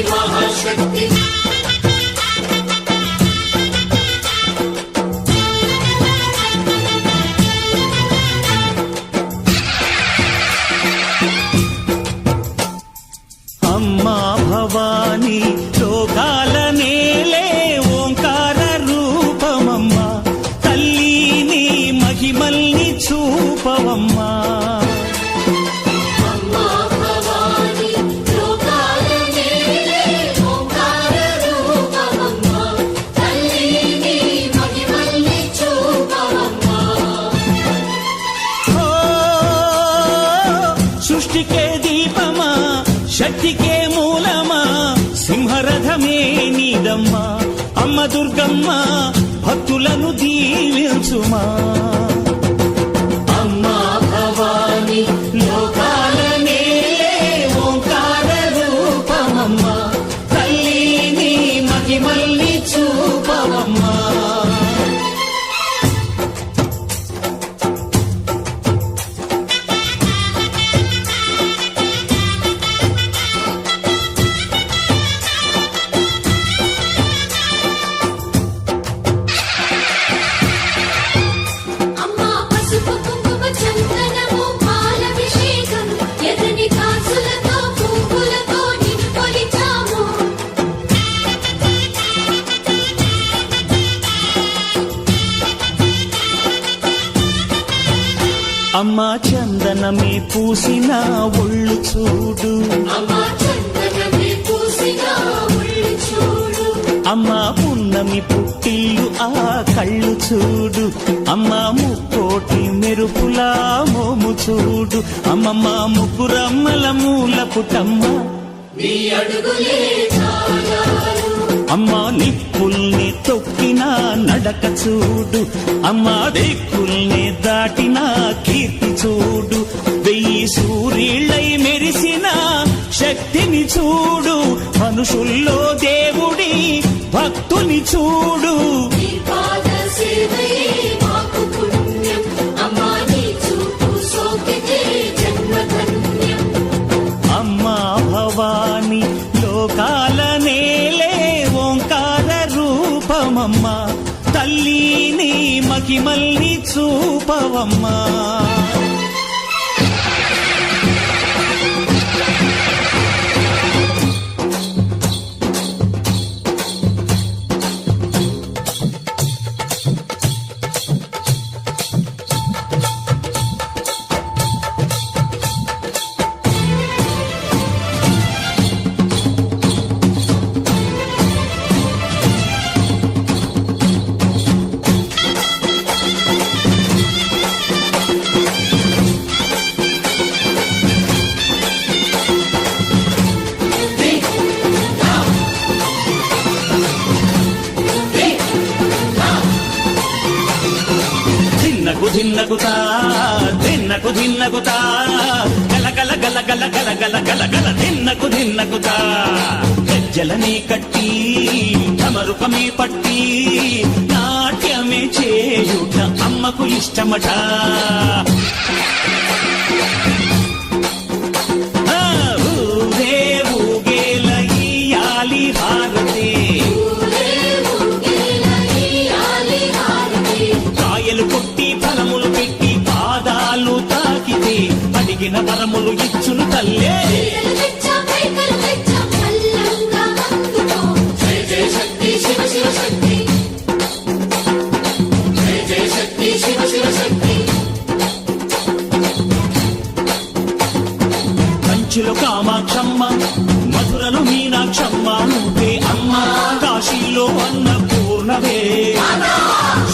महाशक्ति अम्मा भवानी लोकाल नेले ओंकार रूपमम्मा तल्ली महिमल्नि चूपवम्मा శక్తి కే మూలమా సింహరథమే నీదమ్మా అమ్మ దుర్గమ్మ భక్తులను దీవించుమా అమ్మా భవాని లోకాల నేలే ఓంకార రూపమమ్మా తల్లిని మహిమల్ని చూపవమ్మా అమ్మా చందనమే పూసిన ఒళ్ళు చూడు అమ్మా పున్నమి పుట్టిల్లు ఆ కళ్ళు చూడు అమ్మా ముక్కోటి మెరుపులా మోము చూడు అమ్మమ్మ ముగ్గురమ్మల మూల పుటమ్మ అమ్మా నిప్పుల్ని తొక్కిన నడక చూడు అమ్మా దిక్కుల్ని దాటిన కీర్తి చూడు 1000 సూర్యుళ్ళై మెరిసిన శక్తిని చూడు మనుషుల్లో దేవుడి భక్తుని చూడు అమ్మా భవాని లోకాల నేలే ఓంకార రూపమమ్మా తల్లిని మహిమల్ని చూపవమ్మా ధిన్నగుతా ధిన్నకు ధిన్నగుతా గల గల గల గల గల గల గల గల ధిన్నగుతా గజ్జలనే కట్టి ఢమరుకమే పట్టి నాట్యమే చేయుట అమ్మకు ఇష్టమట ఊరే ఊగేల ఇయ్యాలి హారతి కాయలు కొట్టి ఫలములు పెట్టి పాదాలు తాకితే అడిగిన వరములు ఇచ్చును తల్లే కంచిలో కామాక్షమ్మ మధురలో మీనాక్షమ్మ నువ్వే అమ్మ కాశీలో అన్నపూర్ణవే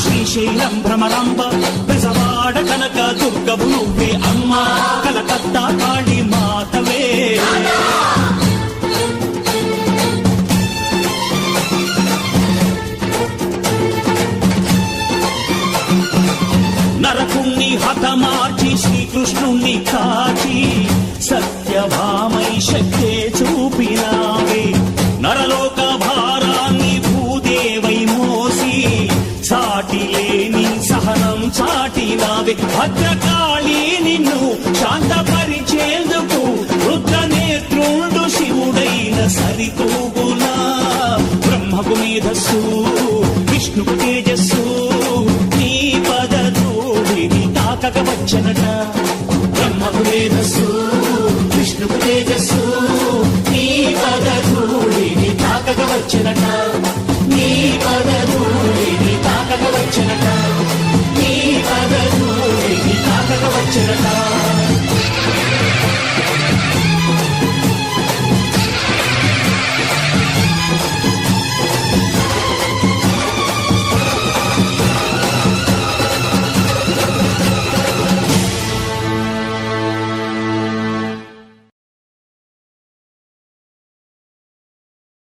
శ్రీశైలం భ్రమరాంబ బెజవాడ కనక దుర్గవు నువ్వే అమ్మ కలకత్తా కాళీ మాతవే నరకుణ్ణి హతమార్చి శ్రీకృష్ణుణ్ణి కాచి సత్యభామై శక్తే చూపినావే నరలోక భారాన్ని భూదేవై మోసి సాటి లేని సహనం చాటినావే భద్రకాళి నిన్ను శాంతపరిచేందుకు రుద్రనేత్రుండు శివుడైన సరితూగులా బ్రహ్మకు మేధస్సు విష్ణుకు తేజస్సు నీ పదధూళిని తాకక వచ్చనట బ్రహ్మకు మేధస్సు విష్ణుకు తేజస్సు నీ పదధూళిని తాకక వచ్చనట